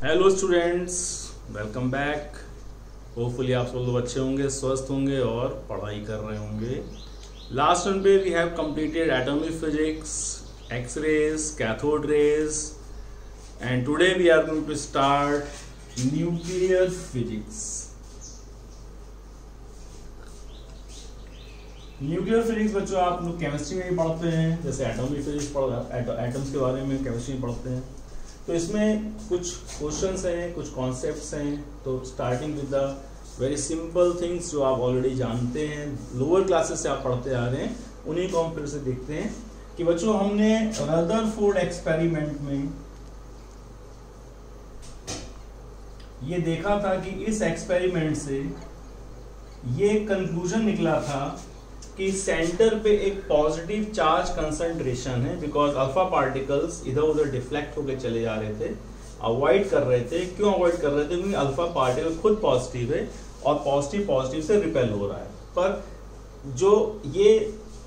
Hello students, welcome back. Hopefully आप सब लोग अच्छे होंगे, स्वस्थ होंगे और पढ़ाई कर रहे होंगे। लास्ट वन पे we have completed atomic physics, X rays, cathode rays and today we are going to start nuclear physics. Nuclear physics बच्चों आप लोग केमिस्ट्री में भी पढ़ते हैं, जैसे एटॉमिक फिजिक्स एटम्स के बारे में केमिस्ट्री में पढ़ते हैं। तो इसमें कुछ क्वेश्चंस हैं, कुछ कॉन्सेप्ट्स हैं। तो starting with the very simple things जो आप ऑलरेडी जानते हैं, लोअर क्लासेस से आप पढ़ते आ रहे हैं, उन्हीं को हम फिर से देखते हैं कि बच्चों हमने रदरफोर्ड एक्सपेरिमेंट में ये देखा था कि इस एक्सपेरिमेंट से ये कंक्लूजन निकला था कि सेंटर पे एक पॉजिटिव चार्ज कंसंट्रेशन है, बिकॉज अल्फा पार्टिकल्स इधर उधर डिफ्लेक्ट होकर चले जा रहे थे, अवॉइड कर रहे थे। क्यों अवॉइड कर रहे थे? क्योंकि अल्फा पार्टिकल खुद पॉजिटिव है और पॉजिटिव से रिपेल हो रहा है। पर जो ये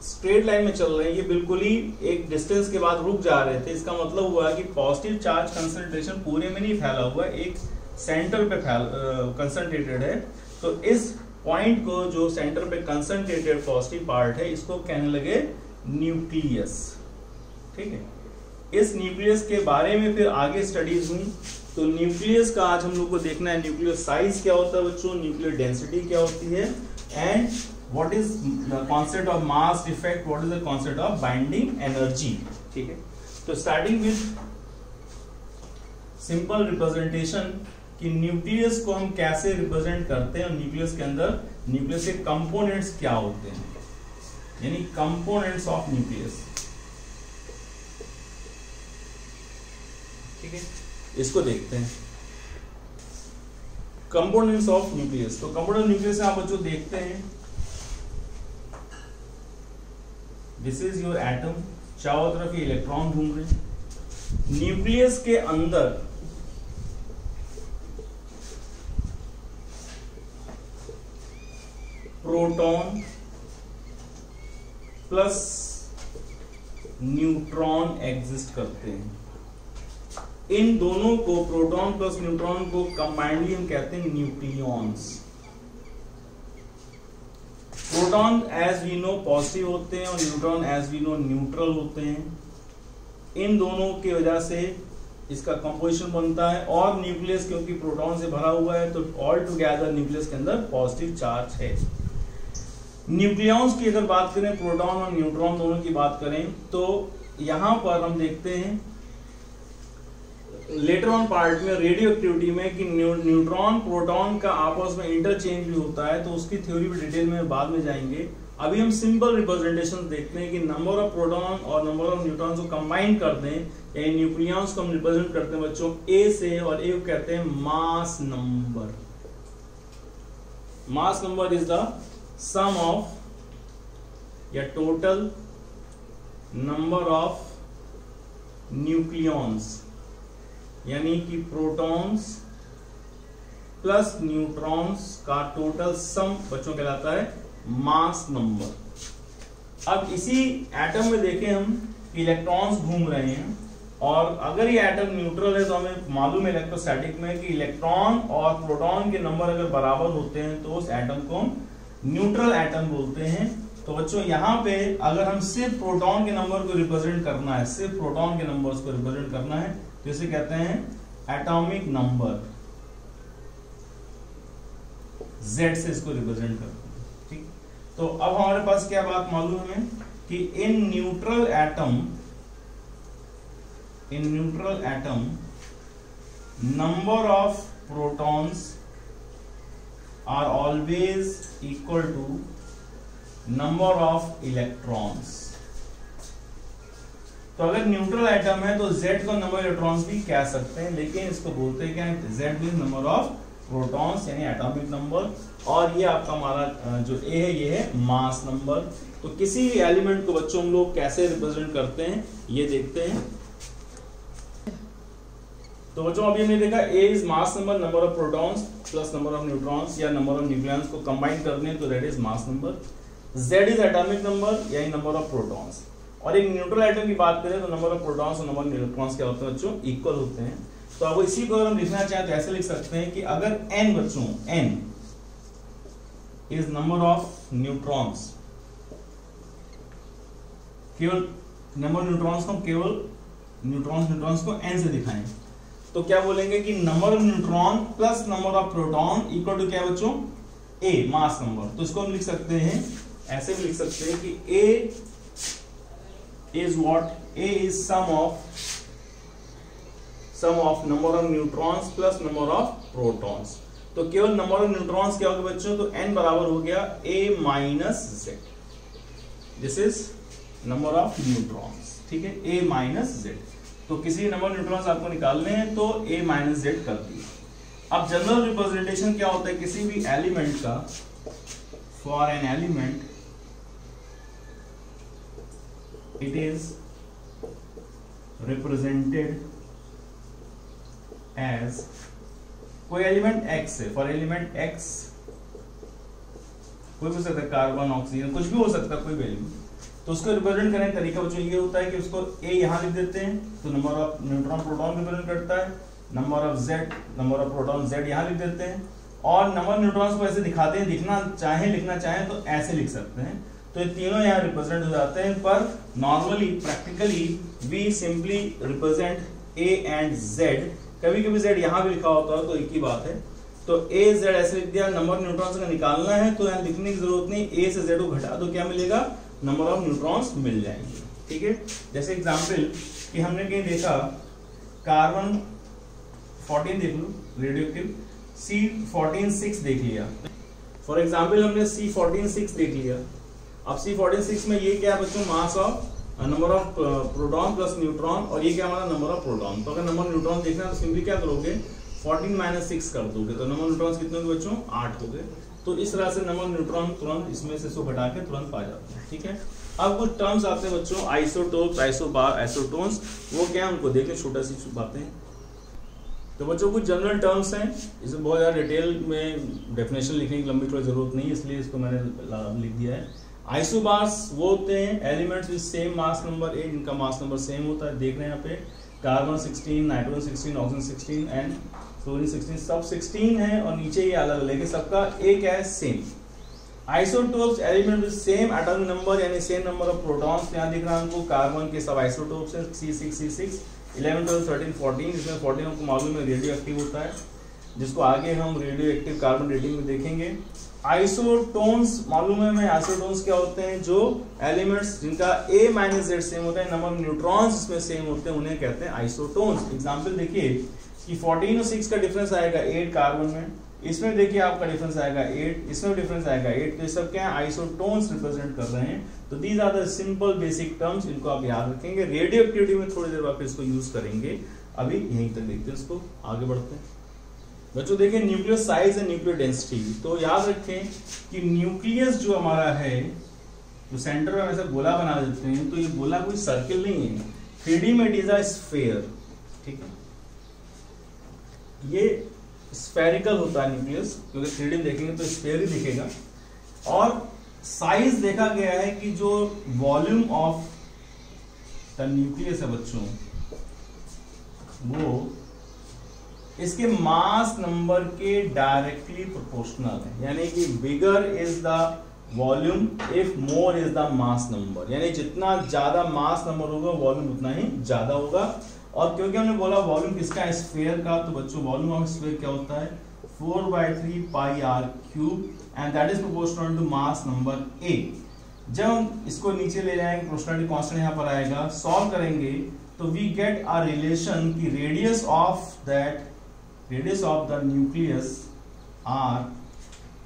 स्ट्रेट लाइन में चल रहे हैं, ये बिल्कुल ही एक डिस्टेंस के बाद रुक जा रहे थे। इसका मतलब हुआ कि पॉजिटिव चार्ज कंसंट्रेशन पूरे में नहीं फैला हुआ, एक सेंटर पे कंसंट्रेटेड है। तो इस पॉइंट को जो सेंटर पे कंसंट्रेटेड पॉजिटिव पार्ट है, इसको कहने लगे न्यूक्लियस। ठीक है, इस न्यूक्लियस के बारे में फिर आगे स्टडीज हुई। तो न्यूक्लियस का आज हम लोग को देखना है, न्यूक्लियर साइज क्या होता है बच्चों, न्यूक्लियर डेंसिटी क्या होती है, and what is the concept of mass defect, what is the concept of binding energy. ठीक है, तो स्टार्टिंग विद सिंपल रिप्रेजेंटेशन कि न्यूक्लियस को हम कैसे रिप्रेजेंट करते हैं और न्यूक्लियस के अंदर न्यूक्लियस के कंपोनेंट्स क्या होते हैं, यानी कंपोनेंट्स ऑफ न्यूक्लियस। ठीक है, इसको देखते हैं, कंपोनेंट्स ऑफ न्यूक्लियस। तो कंपोनेंट ऑफ न्यूक्लियस आप बच्चों देखते हैं, दिस इज योर एटम, चारों तरफ ये इलेक्ट्रॉन घूम रहे हैं। न्यूक्लियस के अंदर प्रोटॉन प्लस न्यूट्रॉन एग्जिस्ट करते हैं। इन दोनों को, प्रोटॉन प्लस न्यूट्रॉन को कंबाइंडली हम कहते हैं nucleons. Proton as we know positive होते हैं और neutron as we know neutral होते हैं। इन दोनों की वजह से इसका कंपोजिशन बनता है, और न्यूक्लियस क्योंकि प्रोटॉन से भरा हुआ है तो ऑल टुगेदर न्यूक्लियस के अंदर पॉजिटिव चार्ज है। न्यूक्लियॉन्स की अगर बात करें, प्रोटॉन और न्यूट्रॉन दोनों की बात करें, तो यहां पर हम देखते हैं लेटर ऑन पार्ट में रेडियो एक्टिविटी में कि न्यूट्रॉन प्रोटॉन का आपस में इंटरचेंज भी होता है, तो उसकी थ्योरी भी डिटेल में बाद में जाएंगे। अभी हम सिंपल रिप्रेजेंटेशन देखते हैं कि नंबर ऑफ प्रोटॉन और नंबर ऑफ न्यूट्रॉन को कंबाइन कर दें, यानी न्यूक्लियॉन्स को हम रिप्रेजेंट करते हैं बच्चों ए से, और ए को कहते हैं mass number. Mass number is the sum of या टोटल नंबर ऑफ न्यूक्लियॉन्स, यानी कि प्रोटॉन्स प्लस न्यूट्रॉन्स का टोटल सम बच्चों कहलाता है मास नंबर। अब इसी एटम में देखें हम कि इलेक्ट्रॉन्स घूम रहे हैं, और अगर ये एटम न्यूट्रल है तो हमें मालूम है इलेक्ट्रोस्टैटिक में कि इलेक्ट्रॉन और प्रोटॉन के नंबर अगर बराबर होते हैं तो उस एटम को हम न्यूट्रल एटम बोलते हैं। तो बच्चों यहाँ पे अगर हम सिर्फ प्रोटॉन के नंबर को रिप्रेजेंट करना है, सिर्फ प्रोटॉन के नंबर्स को रिप्रेजेंट करना है, तो इसे कहते हैं एटॉमिक नंबर, Z से इसको रिप्रेजेंट करते हैं। ठीक, तो अब हमारे पास क्या बात मालूम हमें कि in neutral atom number of protons are always equal to number of electrons. तो अगर न्यूट्रल एटम है तो Z को नंबर इलेक्ट्रॉन्स भी कह सकते हैं, लेकिन इसको बोलते हैं क्या, Z is number of protons यानी एटॉमिक नंबर, और ये आपका हमारा जो A है ये है मास नंबर। तो किसी भी एलिमेंट को बच्चों हम लोग कैसे रिप्रेजेंट करते हैं ये देखते हैं। तो बच्चों अभी हमने देखा A is mass number, number of protons plus number of neutrons या नंबर ऑफ न्यूक्लियॉन्स को कंबाइन करने तो that is mass number. Z is atomic number यानी नंबर ऑफ प्रोटॉन्स। और एक न्यूट्रल एटम की बात करें तो नंबर ऑफ प्रोटॉन्स और नंबर ऑफ न्यूट्रॉन्स क्या होते हैं बच्चों, इक्वल होते हैं। तो अब इसी को अगर हम लिखना चाहें तो ऐसे लिख सकते हैं कि अगर n बच्चों n is number of neutrons, केवल नंबर न्यूट्रॉन्स को केवल न्यूट्रॉन्स को n से दिखाएं, तो क्या बोलेंगे कि number of neutron plus number of proton equal to क्या बच्चों, a मास नंबर। तो इसको हम लिख सकते हैं, ऐसे भी लिख सकते हैं कि a is what, a is sum of number of neutrons plus number of protons। तो केवल नंबर ऑफ न्यूट्रॉन्स क्या होगा बच्चों, तो n बराबर हो गया a minus z, this is number of neutrons, ठीक है, a माइनस z। तो किसी नंबर न्यूट्रॉन्स आपको निकालने हैं तो a माइनस z कर दिया। अब जनरल रिप्रेजेंटेशन क्या होता है किसी भी एलिमेंट का, for an element it is represented as, कोई एलिमेंट x है, फॉर एलिमेंट x कोई भी हो सकता है, कार्बन ऑक्सीजन कुछ भी हो सकता है, कोई वैल्यू, तो उसको रिप्रेजेंट करने का तरीका बच्चों ये होता है कि उसको a यहां लिख देते हैं, तो number of neutron proton represent करता है, number of z, number of proton z यहां लिख देते हैं, और नंबर न्यूट्रॉन्स को ऐसे दिखाते हैं, लिखना चाहें तो ऐसे लिख सकते हैं। तो ये तीनों यहाँ रिप्रेजेंट हो जाते हैं, पर normally practically we simply represent a and z, कभी कभी z यहाँ भी लिखा होता है तो एक ही बात है। तो a z ऐसे लिख दिया, नंबर न्यूट्रॉन्स का निकालना है तो यहाँ लिखने की जरूरत नहीं, a से z को घटा दो, क्या मिलेगा, नंबर ऑफ न्यूट्रॉन्स मिल जाएंगे, ठीक है। जैसे एग्जाम्पल कि हमने कहीं देखा कार्बन 14 देख लो रेडियोएक्टिव, C14 6 देख लिया, फॉर एग्जाम्पल हमने C14 6 देख लिया। अब C14 में ये क्या है बच्चों, mass of number of proton plus neutron, और ये क्या हमारा नंबर ऑफ प्रोटॉन। तो अगर नंबर न्यूट्रॉन देखना है तो सिंपली क्या करोगे, 14 माइनस 6 कर दोगे, तो नंबर न्यूट्रॉन कितने होंगे बच्चों, 8 हो गए। तो इस तरह से नंबर न्यूट्रॉन तुरंत इसमें से इसको घटा के तुरंत पा जाते हैं, ठीक है। अब कुछ टर्म्स आते हैं बच्चों, आइसोटोप्स, आइसोबार, आइसोटोन्स, वो क्या है उनको देख लें, छोटा सी बातें। तो बच्चों कुछ जनरल टर्म्स हैं, इसे बहुत ज़्यादा डिटेल में डेफिनेशन लिखने की लंबी थोड़ी जरूरत नहीं है, इसलिए इसको मैंने लिख दिया है। आइसोबार्स वो होते हैं elements with same mass number, ए जिनका मास नंबर सेम होता है, देख रहे हैं यहाँ पे carbon 16, nitrogen 16, oxygen 16 and fluorine 16, सब 16 है और नीचे ये अलग अलग है, सबका एक है same. Isotopes element with same atomic number यानी सेम नंबर ऑफ प्रोटॉन्स, यहाँ दिख रहा है हमको कार्बन के सब आइसोटोप्स हैं, C6, 11, 12, 13, 14, इसमें 14 हमको मालूम है रेडियो एक्टिव होता है, जिसको आगे हम रेडियो एक्टिव कार्बन रेटिंग में देखेंगे। आइसोटोन्स मालूम है हमें, आइसोटोन्स क्या होते हैं, जो एलिमेंट्स जिनका a माइनस z सेम होता है, नंबर ऑफ न्यूट्रॉन्स इसमें सेम होते हैं, उन्हें कहते हैं आइसोटोन्स। एग्जांपल देखिए कि 14 और 6 का डिफरेंस आएगा 8 कार्बन में, इसमें देखिए आपका डिफरेंस आएगा 8, इसमें डिफरेंस आएगा 8, तो ये सब क्या है, आइसोटोन्स रिप्रेजेंट कर रहे हैं। तो these are the simple basic terms, इनको आप याद रखेंगे। रेडियो एक्टिविटी में थोड़ी देर बाद इसको यूज करेंगे, अभी यहीं तक देखते हैं, इसको आगे बढ़ते हैं। बच्चों देखिए nucleus size and nuclear density, तो याद रखें कि न्यूक्लियस जो हमारा है, जो सेंटर में ऐसा गोला बना देते हैं, तो ये गोला कोई सर्किल नहीं है, 3D में इट इज अ स्फीयर, ठीक है, ये स्फेरिकल होता है न्यूक्लियस, क्योंकि 3D में देखेंगे तो स्फीयर ही दिखेगा। और साइज देखा गया है कि जो वॉल्यूम ऑफ द न्यूक्लियस है बच्चों, वो इसके मास नंबर के डायरेक्टली प्रोपोर्शनल है, यानी कि bigger is the volume if more is the mass number, यानी जितना ज्यादा मास नंबर होगा वॉल्यूम उतना ही ज्यादा होगा। और क्योंकि हमने बोला वॉल्यूम किसका, स्फीयर का, तो बच्चों वॉल्यूम ऑफ स्फीयर क्या होता है, 4/3 pi r cube, and that is proportional to mass number a। जब हम इसको नीचे ले जाएंगे, प्रोपोर्शनलिटी कांस्टेंट यहाँ पर आएगा, सॉल्व करेंगे तो वी गेट अ रिलेशन की radius of the nucleus r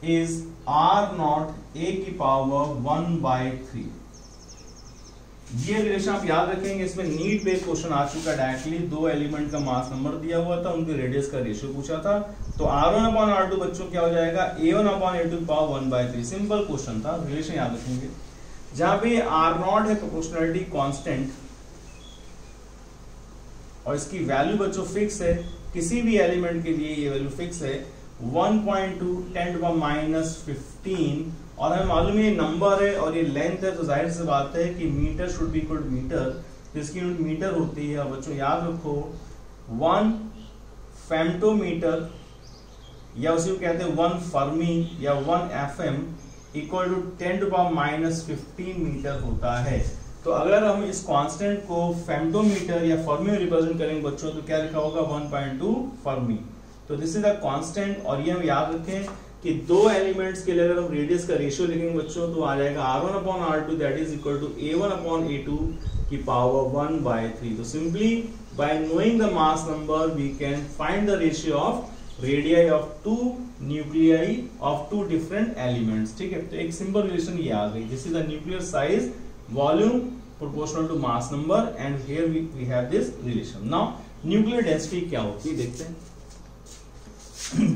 is r0 a की पावर 1/3। ये रिलेशन आप याद रखेंगे, इसमें नीट पे क्वेश्चन आ चुका डायरेक्टली, दो एलिमेंट का मास नंबर दिया हुआ था, उनके रेडियस का रेशियो पूछा था, तो r1/r2 बच्चों क्या हो जाएगा, a1/a2 पावर 1/3, सिंपल क्वेश्चन था, रिलेशन याद रखेंगे। जहां पे r0 है प्रोपोर्शनलिटी कांस्टेंट और इसकी वैल्यू बच्चों फिक्स है, किसी भी एलिमेंट के लिए ये वैल्यू फिक्स है 1.2 10⁻15, और हमें मालूम है ये नंबर है और ये लेंथ है, तो जाहिर सी बात है कि meter should be equal to meter, तो इसकी यूनिट मीटर होती है। और बच्चों याद रखो 1 फेम्टोमीटर या उसी को कहते हैं 1 फर्मी या 1 FM इक्वल टू 10⁻⁻15 मीटर होता है। तो अगर हम इस कांस्टेंट को फेम्टोमीटर या फर्मी में रिप्रेजेंट करेंगे बच्चों तो क्या लिखा होगा 1.2 फर्मी। तो दिस इज द कांस्टेंट। और ये हम याद रखें कि दो एलिमेंट्स के लिए अगर हम रेडियस का रेशियो लिखेंगे बच्चों तो आ जाएगा R1/R2 that is equal to A1/A2 की पावर 1/3। तो simply by knowing the mass number we can find the ratio of radii of two nuclei of two different elements. ठीक है, तो एक सिंपल रिलेशन ये आ गई। This is the nuclear size volume proportional to mass number and here we have this relation. Now nuclear density क्या होती है देखते हैं।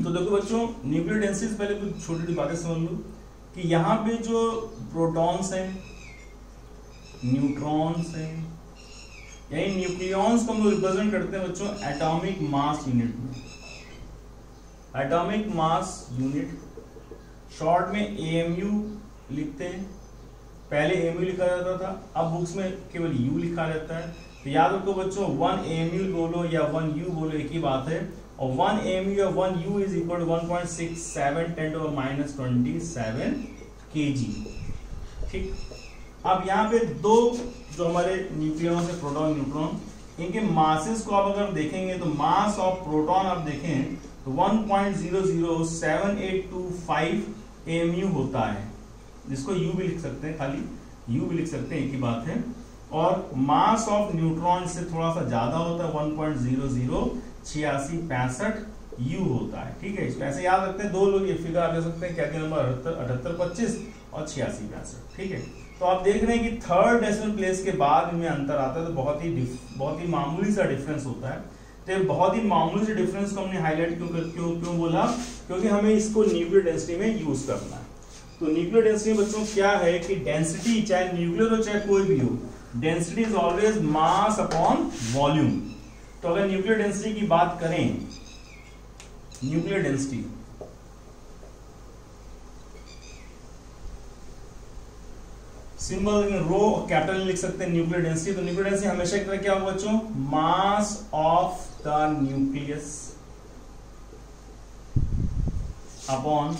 तो देखो बच्चों, न्यूक्लियर डेंसिटी से पहले कुछ छोटी बातें समझ लो कि यहाँ पे जो प्रोटॉन्स हैं, न्यूट्रॉन्स हैं, यानी न्यूक्लियॉन्स को हम लोग रिप्रेजेंट करते हैं बच्चों एटॉमिक मास यूनिट में। एटॉमिक मास यूनिट शॉर्ट में AMU लिखते हैं। पहले AMU लिखा जाता था, अब बुक्स में केवल U लिखा जाता है। तो याद रखो बच्चों 1 AMU बोलो या 1 U बोलो एक ही बात है। और 1 AMU या 1 U is equal to 1.67 10⁻⁻27 kg। ठीक, अब यहाँ पे दो जो हमारे न्यूक्लियॉन्स है प्रोटॉन न्यूट्रॉन, इनके मासेस को आप अगर देखेंगे तो मास ऑफ प्रोटॉन आप देखें तो 1.007825 AMU होता है, जिसको U भी लिख सकते हैं, खाली U भी लिख सकते हैं, एक ही बात है। और मास ऑफ न्यूट्रॉन से थोड़ा सा ज्यादा होता है 1.008665 U होता है। ठीक है, ऐसे याद रखते हैं। दो लोग ये फिगर आप दे सकते हैं, क्या क्या नंबर 7825 और 8665। ठीक है, तो आप देख रहे हैं कि थर्ड डेसिमल प्लेस के बाद इनमें अंतर आता है, तो बहुत ही मामूली सा डिफरेंस होता है। तो बहुत ही मामूली से डिफरेंस को हमने हाईलाइट क्यों बोला, क्योंकि हमें इसको न्यूक्लियर डेंसिटी में यूज करना है। तो न्यूक्लियर डेंसिटी बच्चों क्या है कि डेंसिटी चाहे न्यूक्लियर हो चाहे कोई भी हो, density is always mass upon volume. तो अगर न्यूक्लियर डेंसिटी की बात करें, न्यूक्लियर डेंसिटी सिंबल रो कैपिटल लिख सकते हैं न्यूक्लियर डेंसिटी। तो न्यूक्लियर डेंसिटी हमेशा की तरह क्या होगा बच्चों, mass of the nucleus upon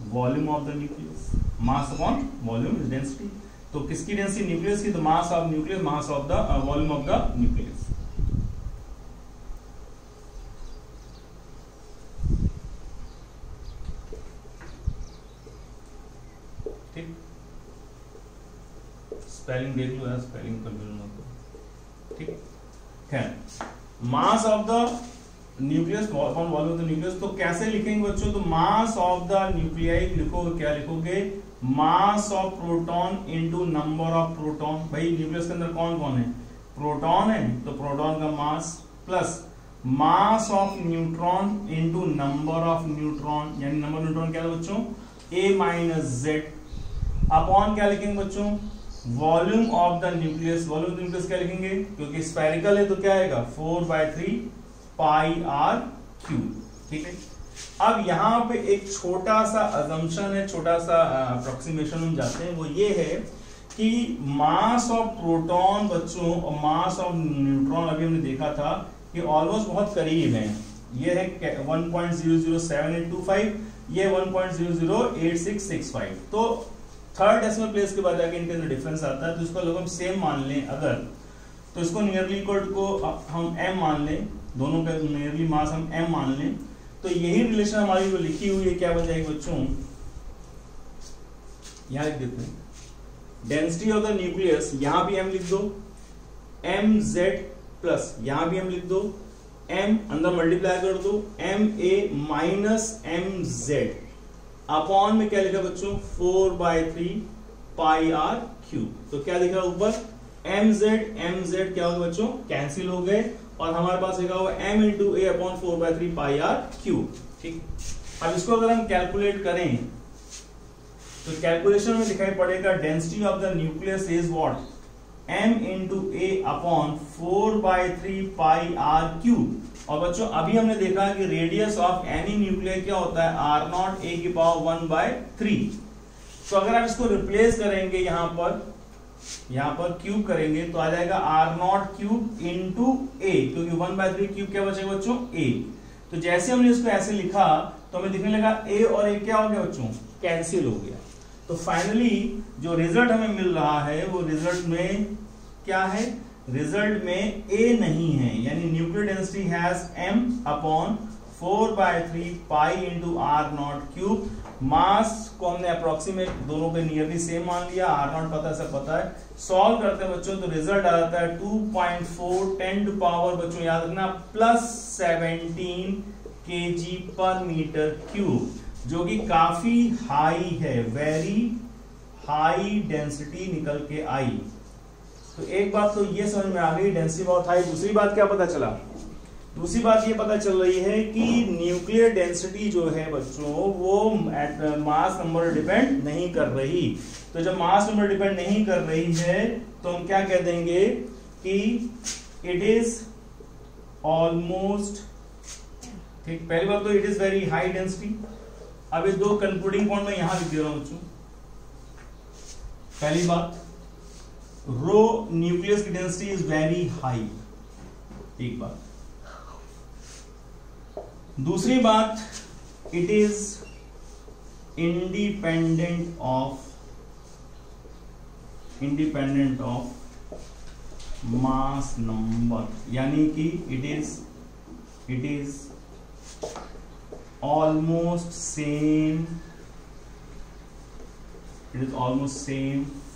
volume of the nucleus. Mass upon volume is density. तो किसकी डेंसिटी, न्यूक्लियस की, तो mass of nucleus, mass of the volume of the nucleus. ठीक, स्पेलिंग देख लो यार, स्पेलिंग कंफ्यूजन मत करो। ठीक है, mass of the nucleus upon volume of the nucleus. तो कैसे लिखेंगे बच्चों, तो मास ऑफ द न्यूक्लियाई लिखोगे, क्या लिखोगे, mass of proton into number of proton. भाई न्यूक्लियस के अंदर कौन कौन है, प्रोटॉन है, तो प्रोटॉन का mass plus mass of neutron into number of neutron, यानी नंबर न्यूट्रॉन क्या है बच्चों, A-Z अपॉन क्या लिखेंगे बच्चों, volume of the nucleus. Volume of the nucleus क्या लिखेंगे, क्योंकि स्फेरिकल है तो क्या आएगा 4/3 πr³। ठीक है, अब यहाँ पे एक छोटा सा अजम्पशन है, छोटा सा अप्रोक्सीमेशन हम जाते हैं। वो ये है कि मास ऑफ प्रोटॉन बच्चों और मास ऑफ न्यूट्रॉन अभी हमने देखा था कि ऑलमोस्ट बहुत करीब है। ये है 1.007825, ये 1.008665। तो थर्ड डेसिमल प्लेस के बाद जाके इनके अंदर डिफरेंस आता है। तो इसको लोग हम सेम मान लें अगर, तो इसको नियरली इक्वल को हम m मान लें, दोनों का नियरली मास हम m मान लें, तो यही रिलेशन हमारी जो लिखी हुई है क्या बन जाएगी बच्चों, यहां लिख देते हैं डेंसिटी ऑफ द न्यूक्लियस, यहां भी m लिख दो, mz प्लस यहां भी m लिख दो, m अंदर मल्टीप्लाई कर दो, ma माइनस mz अपॉन में क्या लिखा बच्चों 4/3 πr³। तो क्या लिखा ऊपर mz क्या होगा बच्चों, कैंसिल हो गए और हमारे पास लिखा हुआ m into a upon 4/3 πr³। ठीक, अब इसको अगर हम कैलकुलेट करें तो कैलकुलेशन में दिखाई पड़ेगा density of the nucleus is what, m into a upon 4/3 πr³। और बच्चों अभी हमने देखा कि रेडियस ऑफ एनी न्यूक्लियर क्या होता है, r0 a की पावर 1/3। तो अगर आप इसको रिप्लेस करेंगे यहां पर क्यूब करेंगे तो आ जाएगा r0 क्यूब इंटू a, क्योंकि 1/3 क्यूब क्या बचेगा बच्चों a। तो जैसे हमने इसको ऐसे लिखा तो हमें दिखने लगा ए और ए क्या हो गया बच्चों, कैंसिल हो गया। तो फाइनली जो रिजल्ट हमें मिल रहा है वो रिजल्ट में क्या है, रिजल्ट में ए नहीं है, यानी nuclear density has m upon 4/3 pi into R nought cube. Mass को हमने अप्रोक्सीमेट दोनों पे नियरली सेम मान लिया, आर नॉट पता है, सब पता है। सॉल्व करते हैं बच्चों तो रिजल्ट आ जाता है 2.4 10 टू पावर बच्चों याद रखना +17 kg पर मीटर क्यूब, जो कि काफी हाई है, वेरी हाई डेंसिटी निकल के आई। तो एक बात तो ये समझ में आ गई, डेंसिटी बहुत हाई। दूसरी बात क्या पता चला, दूसरी बात ये पता चल रही है कि न्यूक्लियर डेंसिटी जो है बच्चों वो मास नंबर डिपेंड नहीं कर रही। तो जब मास नंबर डिपेंड नहीं कर रही है तो हम क्या कह देंगे कि इट इज ऑलमोस्ट, ठीक, पहली बात तो it is very high density. अब ये दो कंक्लूडिंग पॉइंट मैं यहां लिख दे रहा हूं बच्चों। पहली बात, रो न्यूक्लियस की डेंसिटी इज वेरी हाई, एक बात। दूसरी बात, it is independent of mass number, यानी कि it is almost same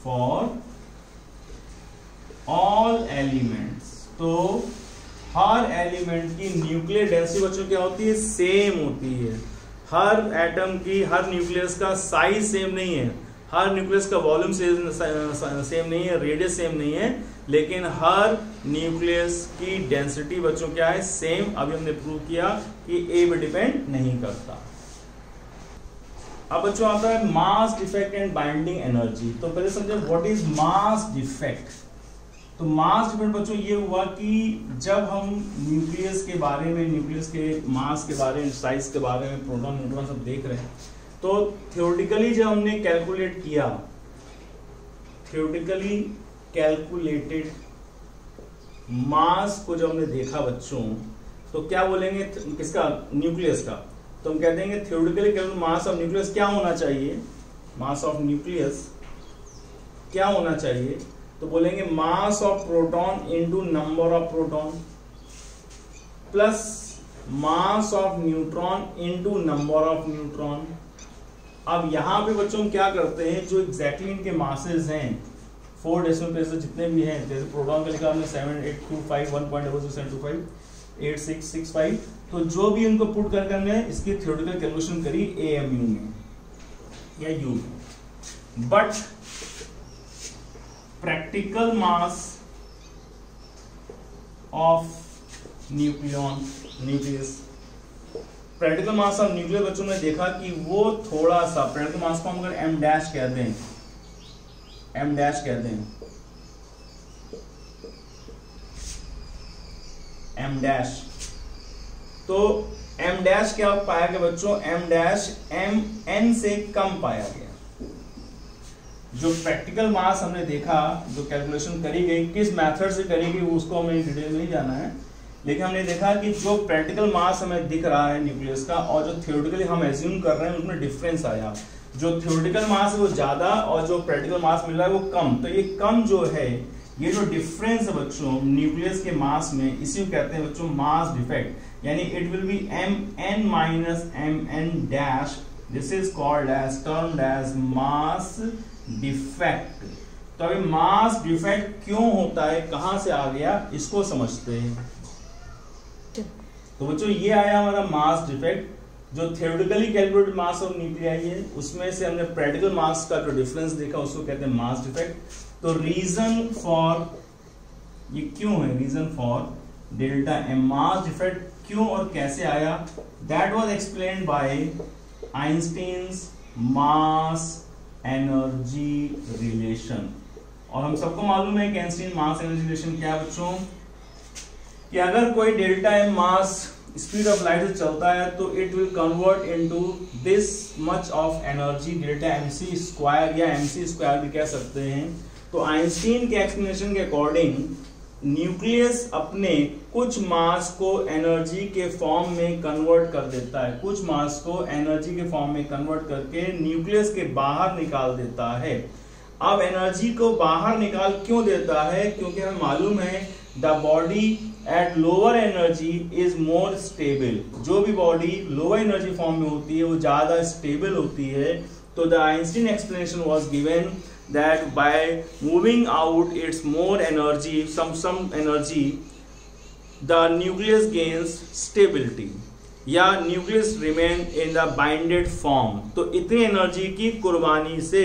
for all elements. तो हर एलिमेंट की न्यूक्लियर डेंसिटी बच्चों क्या होती है, सेम होती है। हर एटम की, हर न्यूक्लियस का साइज सेम नहीं है, हर न्यूक्लियस का वॉल्यूम सेम नहीं है, रेडियस सेम नहीं है, लेकिन हर न्यूक्लियस की डेंसिटी बच्चों क्या है, सेम। अभी हमने प्रूव किया कि ए पे डिपेंड नहीं करता। अब बच्चों आता है mass defect and binding energy. तो पहले समझे व्हाट इज मास डिफेक्ट। तो मास डिफेक्ट बच्चों ये हुआ कि जब हम न्यूक्लियस के बारे में, न्यूक्लियस के मास के बारे में, साइज के बारे में, प्रोटॉन न्यूट्रॉन सब देख रहे हैं, तो थ्योरेटिकली जब हमने कैलकुलेट किया, थ्योरेटिकली कैलकुलेटेड मास को जब हमने देखा बच्चों, तो क्या बोलेंगे किसका, न्यूक्लियस का। तो हम कह देंगे theoretically calculated mass of nucleus क्या होना चाहिए, मास ऑफ न्यूक्लियस क्या होना चाहिए। तो बोलेंगे mass of proton into number of proton plus mass of neutron into number of neutron. अब यहां पे बच्चों हम क्या करते हैं, जो एग्जैक्टली इनके मासेस हैं 4 डेसिमल प्लेस जितने भी हैं, जैसे प्रोटॉन का लिखा हमने 7825 1.00725 8665, तो जो भी इनको पुट करके हमने इसकी थ्योरेटिकल कैलकुलेशन करी AMU में या U में। But practical mass of nucleus, practical mass of nucleus बच्चों ने देखा कि वो थोड़ा सा, प्रैक्टिकल मास को हम अगर M डैश कहते हैं, M डैश कहते हैं, M डैश, तो M डैश क्या पाया गया बच्चों, M डैश MN से कम पाया गया। जो प्रैक्टिकल मास हमने देखा, जो कैलकुलेशन करी गई, किस मेथड से करी गई उसको हमें डिटेल में नहीं जाना है, लेकिन हमने देखा कि जो प्रैक्टिकल मास हमें दिख रहा है न्यूक्लियस का और जो थ्योरेटिकली हम एज्यूम कर रहे हैं उसमें डिफरेंस आया। जो थ्योरेटिकल मास है वो ज्यादा और जो प्रैक्टिकल मास मिल रहा है वो कम। तो ये कम जो है, ये जो डिफरेंस है बच्चों न्यूक्लियस के मास में, इसी को कहते हैं बच्चों मास डिफेक्ट, यानी it will be MN minus MN dash, this is called as, termed as mass defect. तो अभी मास डिफेक्ट क्यों होता है, कहां से आ गया, इसको समझते हैं। तो बच्चों ये आया हमारा मास डिफेक्ट, जो theoretically calculated mass of nuclei है उसमें से हमने प्रैक्टिकल मास का जो डिफरेंस देखा उसको कहते हैं मास डिफेक्ट। तो रीजन फॉर, ये क्यों है, reason for delta M mass defect क्यों और कैसे आया, that was explained by Einstein's mass energy relation. और हम सबको मालूम है कि आइंस्टीन मास एनर्जी रिलेशन क्या है बच्चों, कि अगर कोई delta M mass speed of light से चलता है तो it will convert into this much of energy, delta MC square या MC स्क्वायर भी कह सकते हैं। तो आइंस्टीन के एक्सप्लेनेशन के अकॉर्डिंग न्यूक्लियस अपने कुछ मास को एनर्जी के फॉर्म में कन्वर्ट कर देता है, कुछ मास को एनर्जी के फॉर्म में कन्वर्ट करके न्यूक्लियस के बाहर निकाल देता है। अब एनर्जी को बाहर निकाल क्यों देता है? क्योंकि हमें मालूम है the body at lower energy is more stable. जो भी बॉडी लोअर एनर्जी फॉर्म में होती है वो ज्यादा स्टेबल होती है। तो the Einstein explanation was given that by moving out its more energy, some energy, the nucleus gains stability या nucleus remain in the binded form। तो इतनी एनर्जी की कुर्बानी से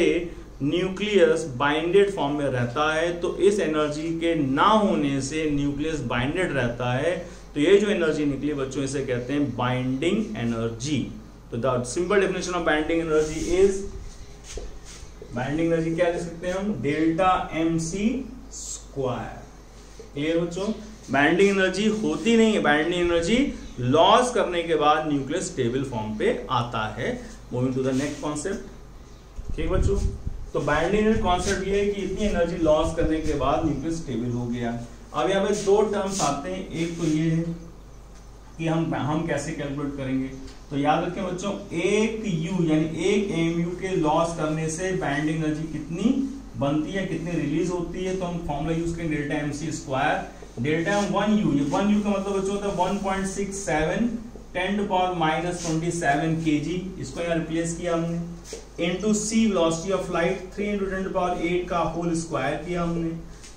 न्यूक्लियस बाइंडेड फॉर्म में रहता है। तो इस एनर्जी के ना होने से न्यूक्लियस बाइंडेड रहता है। तो ये जो एनर्जी निकली बच्चों, इसे कहते हैं बाइंडिंग एनर्जी। तो the simple definition of binding energy is, binding energy क्या लिख सकते हैं हम? Delta mc square. क्लियर बच्चों? बाइंडिंग एनर्जी होती नहीं है, बाइंडिंग एनर्जी लॉस करने के बाद न्यूक्लियस स्टेबल फॉर्म पे आता है। Moving to the next concept. ठीक बच्चों, तो बाइंडिंग एनर्जी कॉन्सेप्ट ये है कि इतनी एनर्जी लॉस करने के बाद न्यूक्लियस स्टेबल हो गया। अब यहाँ पे दो टर्म्स आते हैं। एक तो ये है कि हम कैसे कैलकुलेट करेंगे। तो याद रखें बच्चों, एक यू यानी एक एमयू के लॉस करने से बाइंडिंग एनर्जी कितनी बनती है, कितनी रिलीज होती है। तो हम फॉर्मूला यूज करेंगे delta mc square. Delta one you, ये वन यू का मतलब बच्चों होता है 1.67 10⁻27 kg। इसको यहाँ रिप्लेस किया हमने। Into C velocity of light 3 × 10⁸ का होल स्क्वायर किया हमने।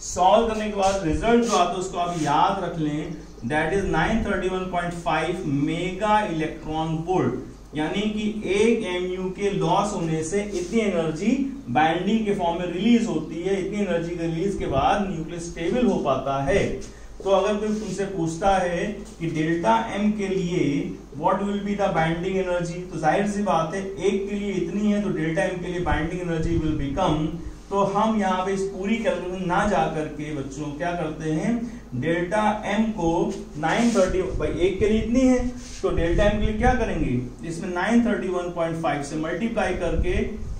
सॉल्व करने के बाद रिजल्ट जो आता है उसको आप याद रख लें, that is 931.5 mega electron volt. यानी कि एक एमयू के लॉस होने से इतनी एनर्जी बाइंडिंग के फॉर्म में रिलीज होती है। इतनी एनर्जी के रिलीज के बाद न्यूक्लियस स्टेबल हो पाता है। तो अगर कोई तुमसे पूछता है कि डेल्टा m के लिए what will be the binding energy, तो जाहिर सी बात है एक के लिए इतनी है तो डेल्टा m के लिए बाइंडिंग एनर्जी विल बिकम। तो हम यहाँ पे इस पूरी कैलकुलेशन ना जा करके बच्चों क्या करते हैं, डेल्टा m को 930 भाई एक के लिए इतनी है तो डेल्टा m के लिए क्या करेंगे, इसमें 931.5 से मल्टीप्लाई करके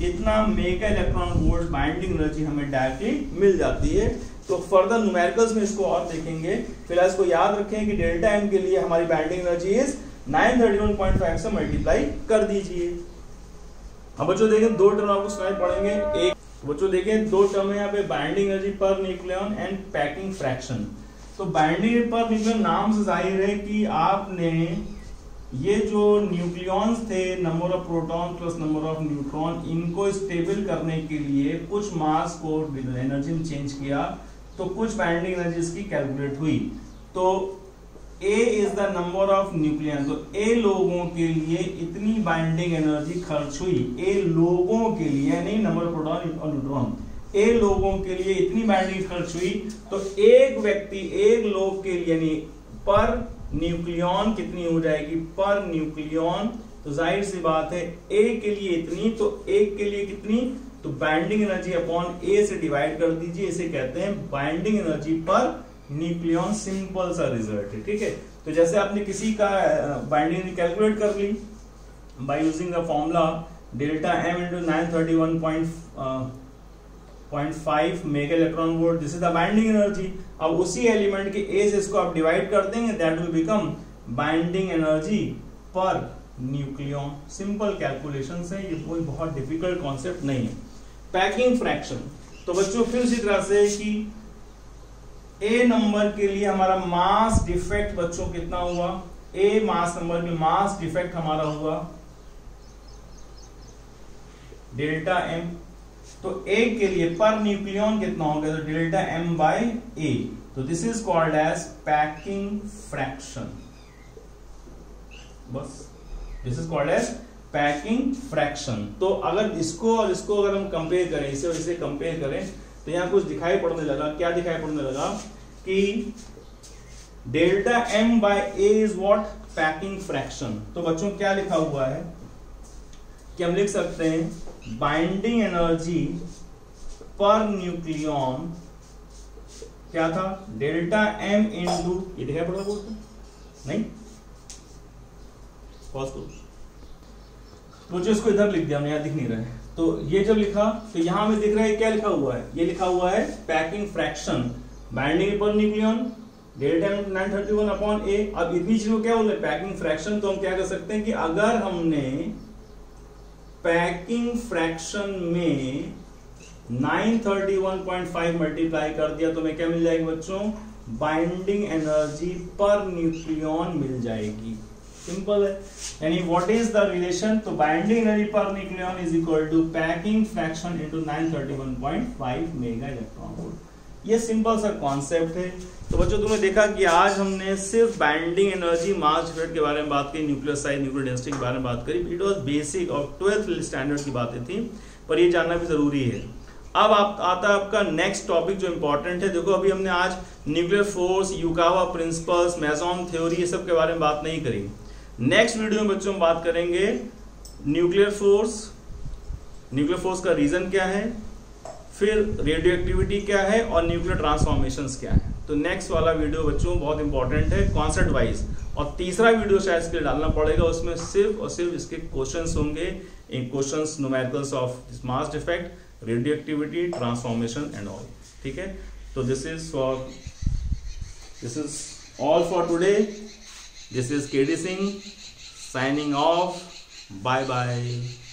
इतना mega electron volt binding energy हमें डायरेक्टली मिल जाती है। तो फर्दर न्यूमेरिकल्स में इसको और देखेंगे। फिलहाल इसको याद रखें कि डेल्टा m के लिए हमारी बाइंडिंग एनर्जी इज 931.5 से मल्टीप्लाई कर दीजिए। अब बच्चों देखें दो टर्म आपको सुनाई पड़ेंगे। एक बच्चों देखें दो टर्म है यहाँ पे, binding energy per nucleon and packing fraction. तो बाइंडिंग पर न्यूक्लियन नाम से जाहिर है कि आपने ये जो न्यूक्लियॉन्स थे, number of proton plus number of neutron, इनको स्टेबल करने के लिए कुछ मास को एनर्जी में चेंज किया तो कुछ बाइंडिंग एनर्जी इसकी कैलकुलेट हुई। तो A is the number of nucleon, तो A लोगों के लिए इतनी बाइंडिंग एनर्जी खर्च हुई। A लोगों के लिए, नहीं नंबर ऑफ प्रोटॉन और न्यूट्रॉन, A लोगों के लिए इतनी बाइंडिंग खर्च हुई। तो एक व्यक्ति, एक लोग के लिए यानी पर न्यूक्लियन कितनी हो जाएगी, पर न्यूक्लियन। तो जाहिर सी बात है A के लिए इतनी, तो एक के लिए कितनी, तो बाइंडिंग एनर्जी अपॉन A से डिवाइड कर दीजिए। इसे कहते हैं binding energy per nucleon. Simple सा रिजल्ट है, ठीक है। तो जैसे आपने किसी का बाइंडिंग एनर्जी कैलकुलेट कर ली by using the formula delta m into 931.5 mega electron volt, this is the binding energy. अब उसी एलिमेंट के A से इसको आप डिवाइड कर देंगे, that will become binding energy per nucleon. Simple calculation है, ये कोई बहुत डिफिकल्ट कॉन्सेप्ट नहीं है। पैकिंग फ्रैक्शन, तो बच्चों फिर इसी तरह से कि A नंबर के लिए हमारा मास डिफेक्ट बच्चों कितना हुआ, A मास नंबर के मास डिफेक्ट हमारा हुआ डेल्टा m। तो A के लिए पर न्यूक्लियन कितना हो गया, तो डेल्टा m बाय A। तो this is called as packing fraction. बस this is called as packing fraction. तो अगर इसको और इसको अगर हम कंपेयर करें, इसे और इसे कंपेयर करें, तो यहां कुछ दिखाई पड़ने लगा। क्या दिखाई पड़ने लगा कि delta m by A is what, packing fraction. तो बच्चों क्या लिखा हुआ है कि हम लिख सकते हैं बाइंडिंग एनर्जी पर न्यूक्लियन क्या था, डेल्टा m इंटू, ये दिखाई पड़ रहा है नहीं, पॉज करो। तो जो इसको इधर लिख दिया हमने, यहां दिख नहीं रहा है। तो ये जब लिखा तो यहां में दिख रहा है क्या लिखा हुआ है, ये लिखा हुआ है packing fraction. Binding per nucleon delta time 931 upon A. अब इतनी चीज को क्या बोले, पैकिंग फ्रैक्शन। तो हम क्या कर सकते हैं कि अगर हमने पैकिंग फ्रैक्शन में 931.5 मल्टीप्लाई कर दिया तो हमें क्या मिल जाएगी बच्चों, बाइंडिंग एनर्जी पर न्यूक्लियन मिल जाएगी। सिंपल है। यानी व्हाट इज द रिलेशन, तो binding energy per nucleon is equal to packing fraction into 931.5 mega electron volt. ये सिंपल सा कॉन्सेप्ट है। तो बच्चों तुमने देखा कि आज हमने सिर्फ बाइंडिंग एनर्जी मास डिफरेंस के बारे में बात की, न्यूक्लियर साइज न्यूक्लियर डेंसिटी के बारे में बात करी। इट वाज बेसिक और 12th स्टैंडर्ड की बातें थी, पर ये जानना भी जरूरी है। अब आता है आपका नेक्स्ट टॉपिक जो इंपॉर्टेंट है। देखो अभी हमने आज nuclear force, Yukawa principles, meson theory, ये सब के बारे में बात नहीं करी। नेक्स्ट वीडियो में बच्चों हम बात करेंगे न्यूक्लियर फोर्स का रीजन क्या है, फिर रेडियो एक्टिविटी क्या है और न्यूक्लियर ट्रांसफॉर्मेशंस क्या है। तो नेक्स्ट वाला वीडियो बच्चों बहुत इंपॉर्टेंट है कॉन्सेप्ट वाइज। और तीसरा वीडियो शायद इसके लिए डालना पड़ेगा, उसमें सिर्फ और सिर्फ इसके क्वेश्चंस होंगे, इन questions numericals of mass defect, radioactivity, transformation and all. ठीक है, तो this is all for today. This is KD Singh signing off. Bye bye.